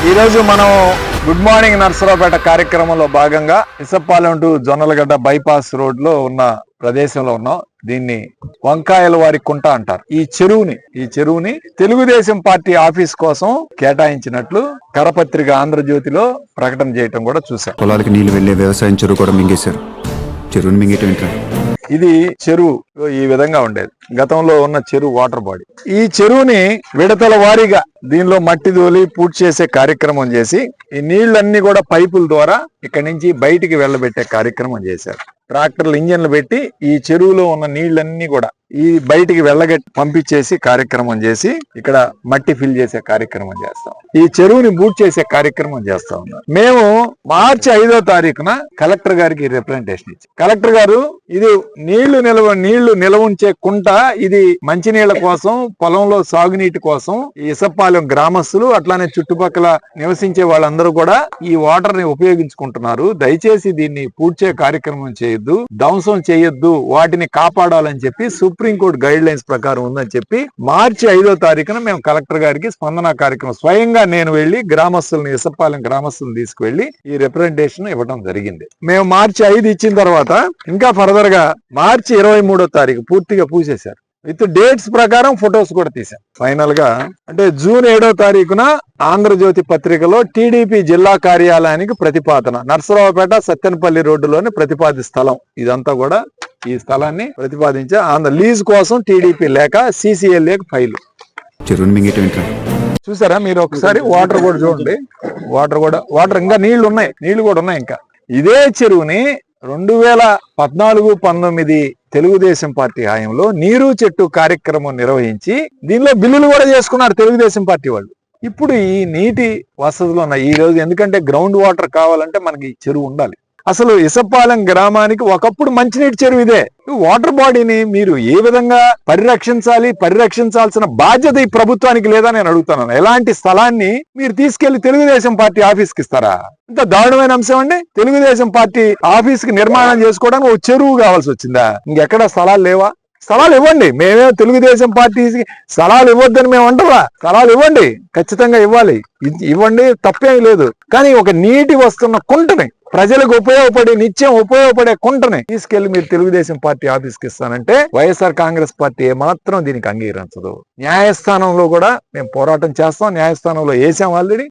ఈరోజు మనం good morning Narasaraopet కార్యక్రమంలో భాగంగా ఇసప్పాలెం టు జొన్నలగడ్డ బైపాస్ రోడ్ లో ఉన్న ప్రదేశంలో ఉన్నాం. దీన్ని వంకాయల వారి కుంట అంటారు. ఈ చెరువుని తెలుగుదేశం పార్టీ ఆఫీస్ కోసం కేటాయించినట్లు కరపత్రిక ఆంధ్రజ్యోతిలో ప్రకటన చేయటం కూడా చూశాం. పొలాలకు నీళ్లు వెళ్లే వ్యవసాయం చెరువు కూడా మింగేశారు. చెరువుని మింగేయటం ఏంటంటే ఇది చెరువు ఈ విధంగా ఉండేది. గతంలో ఉన్న చెరువు వాటర్ బాడీ. ఈ చెరువుని విడతల వారీగా దీనిలో మట్టి దోలి పూర్తి చేసే కార్యక్రమం చేసి ఈ నీళ్లన్నీ కూడా పైపుల ద్వారా ఇక్కడి నుంచి బయటికి వెళ్ళబెట్టే కార్యక్రమం చేశారు. ట్రాక్టర్లు ఇంజన్లు పెట్టి ఈ చెరువులో ఉన్న నీళ్లన్నీ కూడా ఈ బయటికి వెళ్ళగట్టి పంపించేసి కార్యక్రమం చేసి ఇక్కడ మట్టి ఫిల్ చేసే కార్యక్రమం చేస్తాం. ఈ చెరువుని బూట్ చేసే కార్యక్రమం చేస్తా ఉన్నారు. మేము మార్చి 5వ తారీఖున కలెక్టర్ గారికి రిప్రజెంటేషన్ ఇచ్చి, కలెక్టర్ గారు ఇది నీళ్లు నిల్వ ఉంచే కుంట, ఇది మంచినీళ్ల కోసం, పొలంలో సాగునీటి కోసం ఈ ఇసప్పాలెం గ్రామస్తులు అట్లానే చుట్టుపక్కల నివసించే వాళ్ళందరూ కూడా ఈ వాటర్ ని ఉపయోగించుకుంటున్నారు. దయచేసి దీన్ని పూడ్చే కార్యక్రమం చేయొద్దు, ధ్వంసం చేయొద్దు, వాటిని కాపాడాలని చెప్పి సుప్రీంకోర్టు గైడ్ లైన్స్ ప్రకారం ఉందని చెప్పి మార్చి 5వ తారీఖున మేము కలెక్టర్ గారికి స్పందన కార్యక్రమం స్వయంగా నేను వెళ్లి గ్రామస్తుల్ని, ఇసప్పాలెం గ్రామస్తుల్ని తీసుకువెళ్లి ఈ రిప్రజెంటేషన్ ఇవ్వడం జరిగింది. మేము మార్చి 5 ఇచ్చిన తర్వాత ఇంకా ఫర్దర్ గా మార్చి 23వ తారీఖు పూర్తిగా పూసేశారు. విత్ డేట్స్ ప్రకారం ఫొటోస్ కూడా తీశాం. ఫైనల్ గా అంటే జూన్ 7వ తారీఖున ఆంధ్రజ్యోతి పత్రికలో టీడీపీ జిల్లా కార్యాలయానికి ప్రతిపాదన, నర్సరావుపేట సత్తెనపల్లి రోడ్డులోని ప్రతిపాదిత స్థలం ఇదంతా కూడా ఈ స్థలాన్ని ప్రతిపాదించే లీజ్ కోసం టీడీపీ లేక CCLA ఫైలు. చెరువుని మింగేయటం ఏంటంటే చూసారా మీరు ఒకసారి వాటర్ కూడా చూడండి. వాటర్ ఇంకా నీళ్లు కూడా ఉన్నాయి. ఇంకా ఇదే చెరువుని 2014-19 తెలుగుదేశం పార్టీ హయాంలో నీరు చెట్టు కార్యక్రమం నిర్వహించి దీనిలో బిల్లులు కూడా చేసుకున్నారు తెలుగుదేశం పార్టీ వాళ్ళు. ఇప్పుడు ఈ నీటి వసతులు ఉన్నాయి ఈ రోజు. ఎందుకంటే గ్రౌండ్ వాటర్ కావాలంటే మనకి చెరువు ఉండాలి. అసలు ఇసప్పాలెం గ్రామానికి ఒకప్పుడు మంచినీటి చెరువు ఇదే. వాటర్ బాడీని మీరు ఏ విధంగా పరిరక్షించాల్సిన బాధ్యత ఈ ప్రభుత్వానికి లేదా నేను అడుగుతున్నాను. ఎలాంటి స్థలాన్ని మీరు తీసుకెళ్లి తెలుగుదేశం పార్టీ ఆఫీస్కి ఇస్తారా? ఇంత దారుణమైన అంశం అండి. తెలుగుదేశం పార్టీ ఆఫీస్ కి నిర్మాణం చేసుకోవడానికి ఒక చెరువు కావాల్సి వచ్చిందా? ఇంకెక్కడ స్థలాలు లేవా? స్థలాలు ఇవ్వండి. మేమే తెలుగుదేశం పార్టీకి స్థలాలు ఇవ్వద్దని మేము అంటారా? స్థలాలు ఇవ్వండి, ఖచ్చితంగా ఇవ్వండి, తప్పేం లేదు. కానీ ఒక నీటి వస్తున్న కుంటని, ప్రజలకు నిత్యం ఉపయోగపడే కుంటని తీసుకెళ్లి మీరు తెలుగుదేశం పార్టీ ఆఫీస్కి ఇస్తానంటే వైఎస్ఆర్ కాంగ్రెస్ పార్టీ ఏమాత్రం దీనికి అంగీకరించదు. న్యాయస్థానంలో కూడా మేము పోరాటం చేస్తాం. న్యాయస్థానంలో వేసాం ఆల్రెడీ.